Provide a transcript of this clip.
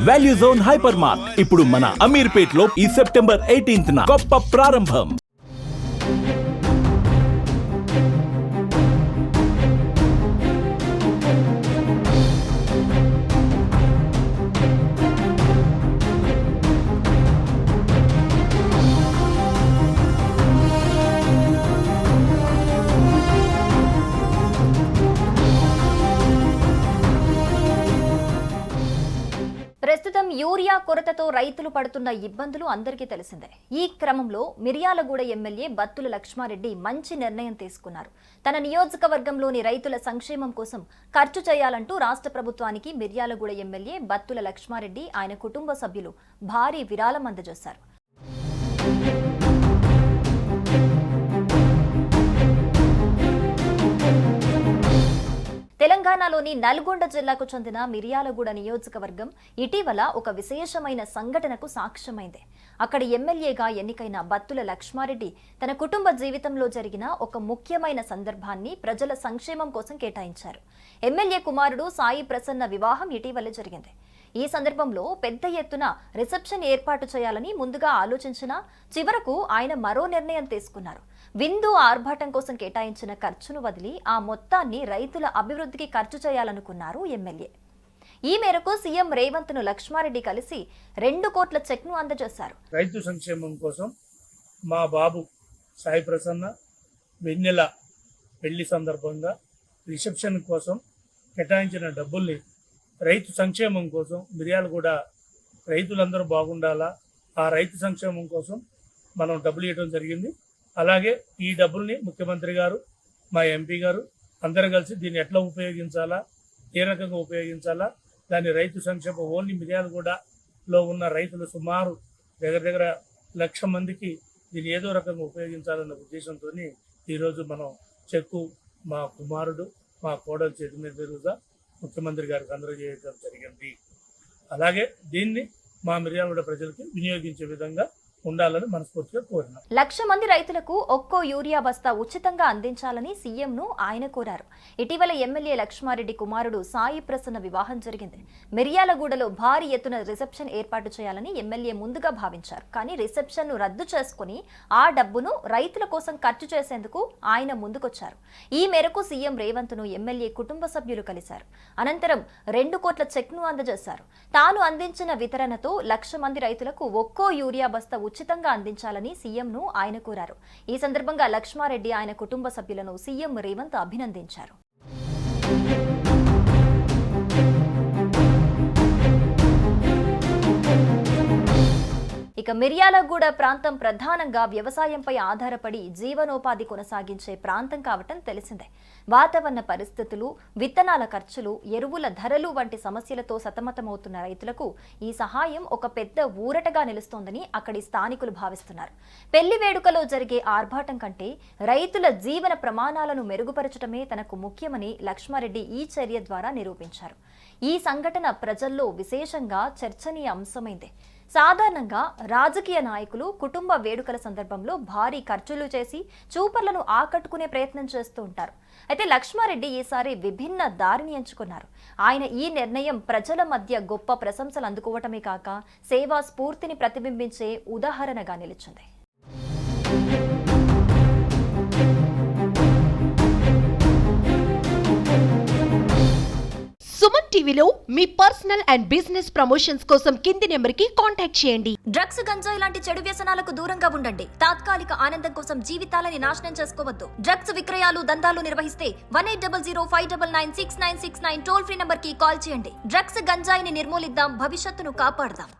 Value zone hyper mart ఇప్పుడు మన అమీర్పేట్ లో ఈ సెప్టెంబర్ 18న గొప్ప ప్రారంభం. ప్రస్తుతం యూరియా కొరతతో రైతులు పడుతున్న ఇబ్బందులు అందరికీ తెలిసిందే. ఈ క్రమంలో మిర్యాలగూడ ఎమ్మెల్యే బత్తుల లక్ష్మారెడ్డి మంచి నిర్ణయం తీసుకున్నారు. తన నియోజకవర్గంలోని రైతుల సంక్షేమం కోసం ఖర్చు చేయాలంటూ రాష్ట్ర ప్రభుత్వానికి మిర్యాలగూడ ఎమ్మెల్యే బత్తుల లక్ష్మారెడ్డి ఆయన కుటుంబ సభ్యులు భారీ విరాళం అందజేశారు. తెలంగాణలోని నల్గొండ జిల్లాకు చెందిన మిర్యాలగూడ నియోజకవర్గం ఇటీవల ఒక విశేషమైన సంఘటనకు సాక్ష్యమైంది. అక్కడి ఎమ్మెల్యేగా ఎన్నికైన బత్తుల లక్ష్మారెడ్డి తన కుటుంబ జీవితంలో జరిగిన ఒక ముఖ్యమైన సందర్భాన్ని ప్రజల సంక్షేమం కోసం కేటాయించారు. ఎమ్మెల్యే కుమారుడు సాయి ప్రసన్న వివాహం ఇటీవల జరిగింది. ఈ సందర్భంలో పెద్ద ఎత్తున రిసెప్షన్ ఏర్పాటు చేయాలని ముందుగా ఆలోచించినా చివరకు ఆయన మరో నిర్ణయం తీసుకున్నారు. విందు ఆర్భాటం కోసం కేటాయించిన ఖర్చును వదిలి ఆ మొత్తాన్ని రైతుల అభివృద్ధికి ఖర్చు చేయాలనుకున్నారు ఎమ్మెల్యే. ఈ మేరకు సీఎం రేవంత్ ను లక్ష్మారెడ్డి కలిసి 2 కోట్ల చెక్ ను అందజేశారు. రైతు సంక్షేమం కోసం మా బాబు సాయి ప్రసన్న వెన్నెల పెళ్లి సందర్భంగా రిసెప్షన్ కోసం కేటాయించిన డబ్బుల్ని రైతు సంక్షేమం కోసం మిర్యాలగూడ రైతులందరూ బాగుండాలా, ఆ రైతు సంక్షేమం కోసం మనం డబ్బులు ఇవ్వడం జరిగింది. అలాగే ఈ డబ్బుల్ని ముఖ్యమంత్రి గారు, మా ఎంపీ గారు అందరూ కలిసి దీన్ని ఎట్లా ఉపయోగించాలా, ఏ రకంగా ఉపయోగించాలా, దాన్ని రైతు సంక్షేమం ఓన్లీ మిర్యాలగూడలో ఉన్న రైతులు సుమారు దగ్గర 1,00,000 మందికి దీన్ని ఏదో రకంగా ఉపయోగించాలన్న ఉద్దేశంతో ఈరోజు మనం చెక్కు మా కుమారుడు మా కోడలు చేతి మీద జరుగుతా ముఖ్యమంత్రి గారికి అందజేయడం జరిగింది. అలాగే దీన్ని మా మిర్యాలగూడ ప్రజలకి వినియోగించే విధంగా ఉండాలని మనస్ఫూర్తిగా కోరినాం. 1,00,000 మంది రైతులకు ఒక్కో యూరియా బస్తా ఉచితంగా అందించాలని సీఎం ను ఆయన కోరారు. ఇటీవల ఎమ్మెల్యే లక్ష్మారెడ్డి కుమారుడు సాయి ప్రసన్న వివాహం జరిగింది. మిర్యాలగూడలో భారీ ఎత్తున రిసెప్షన్ ఏర్పాటు చేయాలని ఎమ్మెల్యే ముందుగా భావించారు. కానీ రిసెప్షన్ ను రద్దు చేసుకుని ఆ డబ్బును రైతుల కోసం ఖర్చు చేసేందుకు ఆయన ముందుకొచ్చారు. ఈ మేరకు సీఎం రేవంత్ ను ఎమ్మెల్యే కుటుంబ సభ్యులు కలిశారు. అనంతరం 2 కోట్ల చెక్ ను అందజేశారు. తాను అందించిన వితరణతో 1,00,000 మంది రైతులకు ఒక్కో యూరియా బస్తా ఉచితంగా అందించాలని సీఎం ను ఆయన కోరారు. ఈ సందర్భంగా లక్ష్మారెడ్డి ఆయన కుటుంబ సభ్యులను సీఎం రేవంత్ అభినందించారు. ఇక మిర్యాలగూడ ప్రాంతం ప్రధానంగా వ్యవసాయంపై ఆధారపడి జీవనోపాధి కొనసాగించే ప్రాంతం కావటం తెలిసిందే. వాతావరణ పరిస్థితులు, విత్తనాల ఖర్చులు, ఎరువుల ధరలు వంటి సమస్యలతో సతమతమవుతున్న రైతులకు ఈ సహాయం ఒక పెద్ద ఊరటగా నిలుస్తోందని అక్కడి స్థానికులు భావిస్తున్నారు. పెళ్లి వేడుకలో జరిగే ఆర్భాటం కంటే రైతుల జీవన ప్రమాణాలను మెరుగుపరచడమే తనకు ముఖ్యమని లక్ష్మారెడ్డి ఈ చర్య ద్వారా నిరూపించారు. ఈ సంఘటన ప్రజల్లో విశేషంగా చర్చనీయ అంశమైంది. సాధారణంగా రాజకీయ నాయకులు కుటుంబ వేడుకల సందర్భంలో భారీ ఖర్చులు చేసి చూపర్లను ఆకట్టుకునే ప్రయత్నం చేస్తూ ఉంటారు. అయితే లక్ష్మారెడ్డి ఈసారి విభిన్న దారిని ఎంచుకున్నారు. ఆయన ఈ నిర్ణయం ప్రజల మధ్య గొప్ప ప్రశంసలు అందుకోవటమే కాక సేవా స్ఫూర్తిని ప్రతిబింబించే ఉదాహరణగా నిలిచింది. సుమన్ టీవీలో మీ పర్సనల్ అండ్ బిజినెస్ ప్రమోషన్స్ కోసం కింది నెంబర్కి కాంటాక్ట్ చేయండి. డ్రగ్స్, గంజాయి లాంటి చెడు వ్యసనాలకు దూరంగా ఉండండి. తాత్కాలిక ఆనందం కోసం జీవితాలని నాశనం చేసుకోవద్దు. డ్రగ్స్ విక్రయాలు, దందాలు నిర్వహిస్తే 180059969969 టోల్ ఫ్రీ నంబర్ కి కాల్ చేయండి. డ్రగ్స్, గంజాయిని నిర్మూలిద్దాం, భవిష్యత్తును కాపాడదాం.